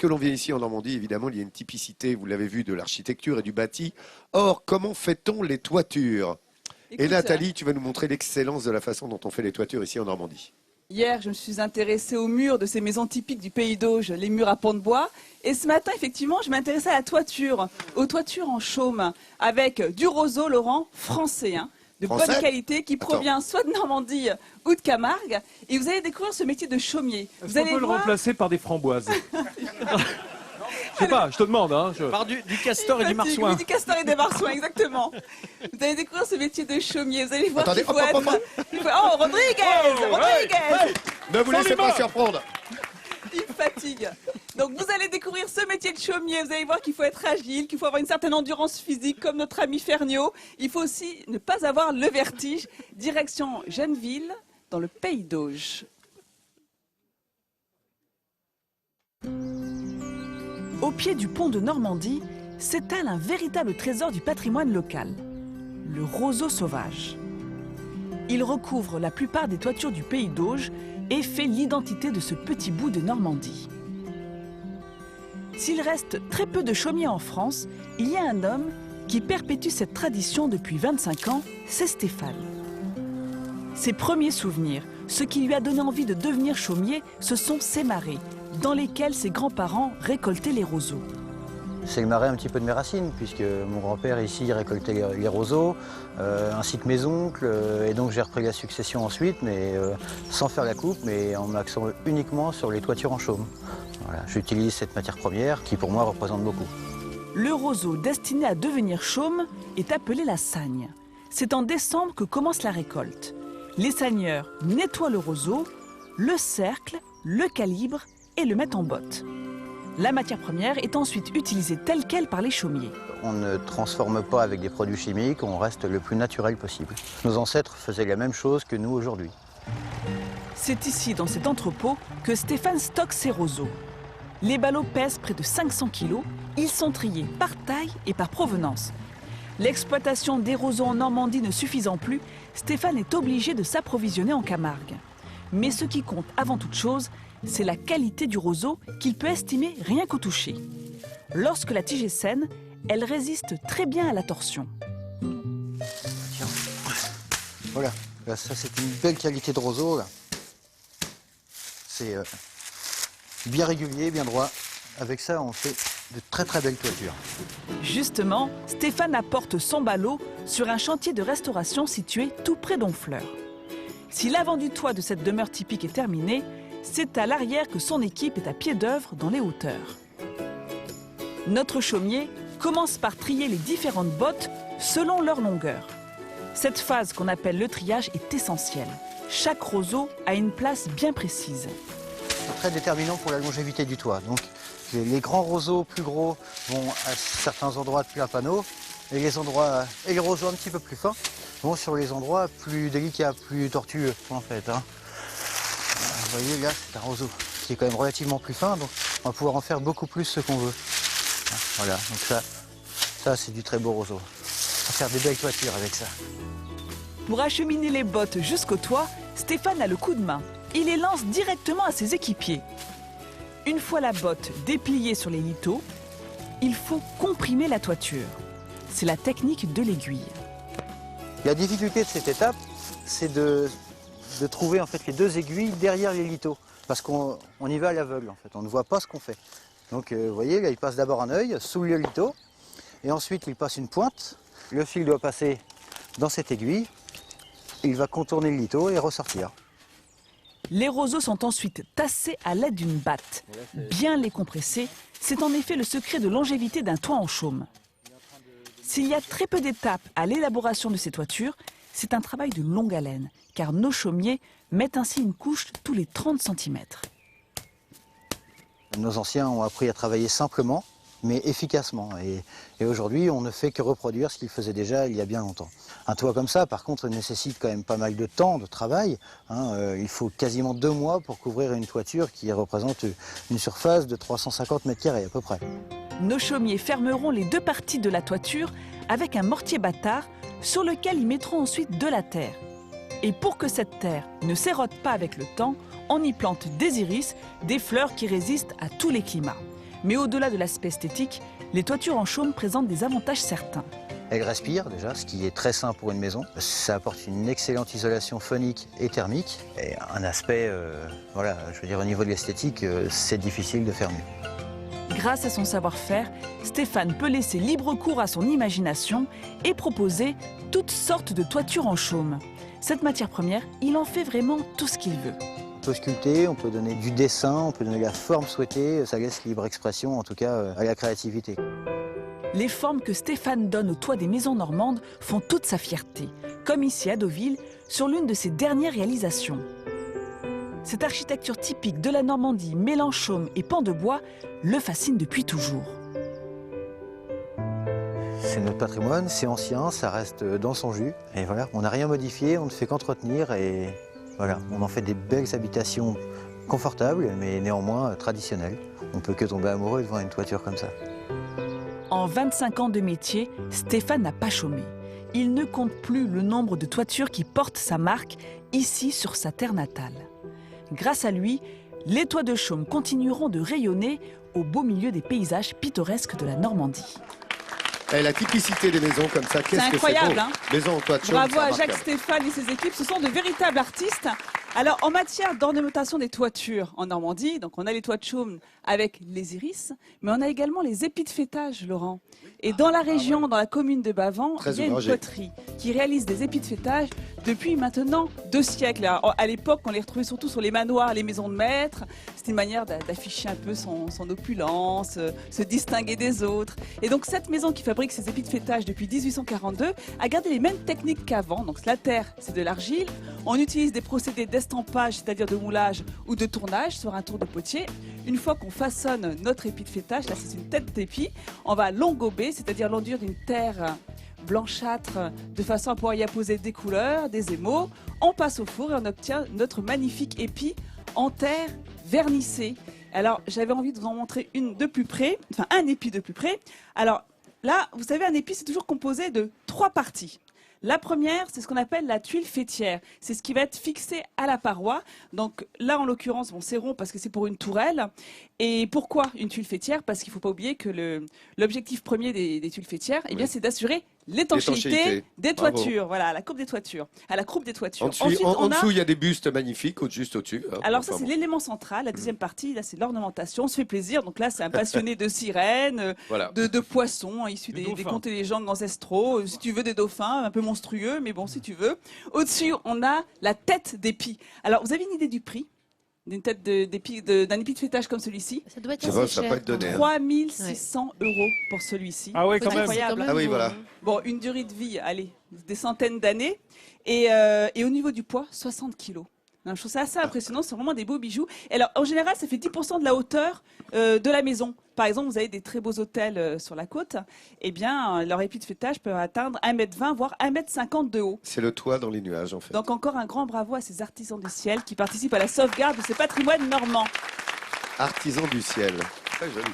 Lorsque l'on vient ici en Normandie, évidemment, il y a une typicité, vous l'avez vu, de l'architecture et du bâti. Or, comment fait-on les toitures? Et Nathalie, tu vas nous montrer l'excellence de la façon dont on fait les toitures ici en Normandie. Hier, je me suis intéressée aux murs de ces maisons typiques du Pays d'Auge, les murs à pans de bois. Et ce matin, effectivement, je m'intéressais à la toiture, aux toitures en chaume, avec du roseau, Laurent, français, hein, de bonne qualité, qui provient soit de Normandie ou de Camargue. Et vous allez découvrir ce métier de chaumier. Est-ce qu'on peut le remplacer par des framboises? Je sais pas, je te demande. Hein, Par du castor et du marsouin. Oui, du castor et des marsouins, exactement. Vous allez découvrir ce métier de chaumier. Vous allez voir qu'il faut être... Oh, Rodriguez! Ne vous laissez pas surprendre. Il fatigue. Donc vous allez découvrir ce métier de chaumier. Vous allez voir qu'il faut être agile, qu'il faut avoir une certaine endurance physique comme notre ami Ferniaud. Il faut aussi ne pas avoir le vertige. Direction Genneville, dans le Pays d'Auge. Au pied du pont de Normandie s'étale un véritable trésor du patrimoine local, le roseau sauvage. Il recouvre la plupart des toitures du Pays d'Auge et fait l'identité de ce petit bout de Normandie. S'il reste très peu de chaumiers en France, il y a un homme qui perpétue cette tradition depuis 25 ans, c'est Stéphane. Ses premiers souvenirs, ce qui lui a donné envie de devenir chaumier, ce sont ces marais, dans lesquels ses grands-parents récoltaient les roseaux. C'est le marais un petit peu de mes racines, puisque mon grand-père ici récoltait les roseaux, ainsi que mes oncles, et donc j'ai repris la succession ensuite, mais sans faire la coupe, mais en m'axant uniquement sur les toitures en chaume. Voilà, j'utilise cette matière première qui pour moi représente beaucoup. Le roseau destiné à devenir chaume est appelé la sagne. C'est en décembre que commence la récolte. Les sagneurs nettoient le roseau, le cerclent, le calibrent et le mettent en botte. La matière première est ensuite utilisée telle quelle par les chaumiers. On ne transforme pas avec des produits chimiques, on reste le plus naturel possible. Nos ancêtres faisaient la même chose que nous aujourd'hui. C'est ici, dans cet entrepôt, que Stéphane stocke ses roseaux. Les ballots pèsent près de 500 kg. Ils sont triés par taille et par provenance. L'exploitation des roseaux en Normandie ne suffisant plus, Stéphane est obligé de s'approvisionner en Camargue. Mais ce qui compte avant toute chose, c'est la qualité du roseau qu'il peut estimer rien qu'au toucher. Lorsque la tige est saine, elle résiste très bien à la torsion. Tiens. Voilà, là, ça c'est une belle qualité de roseau. C'est bien régulier, bien droit. Avec ça, on fait de très très belles toitures. Justement, Stéphane apporte son ballot sur un chantier de restauration situé tout près d'Honfleur. Si l'avant du toit de cette demeure typique est terminé, c'est à l'arrière que son équipe est à pied d'œuvre dans les hauteurs. Notre chaumier commence par trier les différentes bottes selon leur longueur. Cette phase qu'on appelle le triage est essentielle. Chaque roseau a une place bien précise. C'est très déterminant pour la longévité du toit. Donc les grands roseaux plus gros vont à certains endroits de plein panneau et les roseaux un petit peu plus fins vont sur les endroits plus délicats, plus tortueux en fait. Hein. Vous voyez là, c'est un roseau qui est quand même relativement plus fin, donc on va pouvoir en faire beaucoup plus ce qu'on veut. Voilà, donc ça c'est du très beau roseau. On va faire des belles toitures avec ça. Pour acheminer les bottes jusqu'au toit, Stéphane a le coup de main. Il les lance directement à ses équipiers. Une fois la botte dépliée sur les liteaux, il faut comprimer la toiture. C'est la technique de l'aiguille. La difficulté de cette étape, c'est de trouver en fait les deux aiguilles derrière les liteaux. Parce qu'on y va à l'aveugle en fait, on ne voit pas ce qu'on fait. Donc vous voyez, là il passe d'abord un œil sous le liteau, et ensuite il passe une pointe. Le fil doit passer dans cette aiguille, il va contourner le liteau et ressortir. Les roseaux sont ensuite tassés à l'aide d'une batte. Bien les compresser, c'est en effet le secret de longévité d'un toit en chaume. S'il y a très peu d'étapes à l'élaboration de ces toitures, c'est un travail de longue haleine, car nos chaumiers mettent ainsi une couche tous les 30 cm. Nos anciens ont appris à travailler simplement, mais efficacement. Et aujourd'hui, on ne fait que reproduire ce qu'ils faisaient déjà il y a bien longtemps. Un toit comme ça, par contre, nécessite quand même pas mal de temps, de travail. Il faut quasiment 2 mois pour couvrir une toiture qui représente une surface de 350 m² à peu près. Nos chaumiers fermeront les deux parties de la toiture avec un mortier bâtard sur lequel ils mettront ensuite de la terre. Et pour que cette terre ne s'érode pas avec le temps, on y plante des iris, des fleurs qui résistent à tous les climats. Mais au-delà de l'aspect esthétique, les toitures en chaume présentent des avantages certains. Elle respire déjà, ce qui est très sain pour une maison. Ça apporte une excellente isolation phonique et thermique. Et un aspect, voilà, je veux dire au niveau de l'esthétique, c'est difficile de faire mieux. Grâce à son savoir-faire, Stéphane peut laisser libre cours à son imagination et proposer toutes sortes de toitures en chaume. Cette matière première, il en fait vraiment tout ce qu'il veut. On peut sculpter, on peut donner du dessin, on peut donner la forme souhaitée, ça laisse libre expression en tout cas à la créativité. Les formes que Stéphane donne au toit des maisons normandes font toute sa fierté, comme ici à Deauville, sur l'une de ses dernières réalisations. Cette architecture typique de la Normandie, mêlant chaume et pan de bois, le fascine depuis toujours. C'est notre patrimoine, c'est ancien, ça reste dans son jus. Et voilà, on n'a rien modifié, on ne fait qu'entretenir et voilà, on en fait des belles habitations confortables, mais néanmoins traditionnelles. On ne peut que tomber amoureux devant une toiture comme ça. En 25 ans de métier, Stéphane n'a pas chômé. Il ne compte plus le nombre de toitures qui portent sa marque ici sur sa terre natale. Grâce à lui, les toits de chaume continueront de rayonner au beau milieu des paysages pittoresques de la Normandie. Et la typicité des maisons comme ça, qu'est-ce que incroyable, c'est beau. hein. Maison en toit de chaume, Bravo c'est à Jacques remarquable. Stéphane et ses équipes, ce sont de véritables artistes. Alors en matière d'ornementation des toitures en Normandie, donc on a les toits de chaume avec les iris, mais on a également les épis de fêtage, Laurent. Et dans la région, dans la commune de Bavent, Très il y a une ouvragé. poterie qui réalise des épis de fêtage depuis maintenant 2 siècles. Alors, à l'époque, on les retrouvait surtout sur les manoirs, les maisons de maîtres. C'était une manière d'afficher un peu son opulence, se distinguer des autres. Et donc cette maison qui fabrique ces épis de fêtage depuis 1842 a gardé les mêmes techniques qu'avant. Donc la terre, c'est de l'argile. On utilise des procédés d'estampage, c'est-à-dire de moulage ou de tournage sur un tour de potier. Une fois qu'on façonne notre épi de fêtage, là c'est une tête d'épi, on va l'engober, c'est-à-dire l'enduire d'une terre blanchâtre de façon à pouvoir y apposer des couleurs, des émaux. On passe au four et on obtient notre magnifique épi en terre vernissée. Alors j'avais envie de vous en montrer une de plus près, enfin un épi de plus près. Alors là, vous savez, un épi c'est toujours composé de 3 parties. La première, c'est ce qu'on appelle la tuile fêtière. C'est ce qui va être fixé à la paroi. Donc là, en l'occurrence, bon, c'est rond parce que c'est pour une tourelle. Et pourquoi une tuile fêtière? Parce qu'il ne faut pas oublier que l'objectif premier des tuiles fêtières, eh bien, c'est d'assurer l'étanchéité des toitures. Voilà, à la coupe des toitures, à la croupe des toitures. En dessous, il y a des bustes magnifiques, juste au-dessus. Alors ça, c'est l'élément central. La deuxième partie, là, c'est l'ornementation. On se fait plaisir. Donc là, c'est un passionné de sirènes, Voilà. de poissons issus Des des dauphins. contes et légendes ancestraux. Si tu veux, des dauphins, un peu monstrueux, mais bon, si tu veux. Au-dessus, on a la tête d'épi. Alors, vous avez une idée du prix d'une tête d'un épi de fêtage comme celui-ci? Ça doit être Ça assez va, ça va cher. pas être donné. 3 600 € pour celui-ci. Ah ouais, C'est quand même. incroyable. C'est Ah oui, beau, voilà. hein. Bon, une durée de vie, allez, des centaines d'années. Et au niveau du poids, 60 kilos. Non, je trouve ça assez impressionnant, c'est vraiment des beaux bijoux. Et alors, en général, ça fait 10% de la hauteur de la maison. Par exemple, vous avez des très beaux hôtels sur la côte. Eh bien, leur épi de fêtage peut atteindre 1,20 m, voire 1,50 m de haut. C'est le toit dans les nuages, en fait. Donc encore un grand bravo à ces artisans du ciel qui participent à la sauvegarde de ce patrimoine normand. Artisan du ciel. Très joli.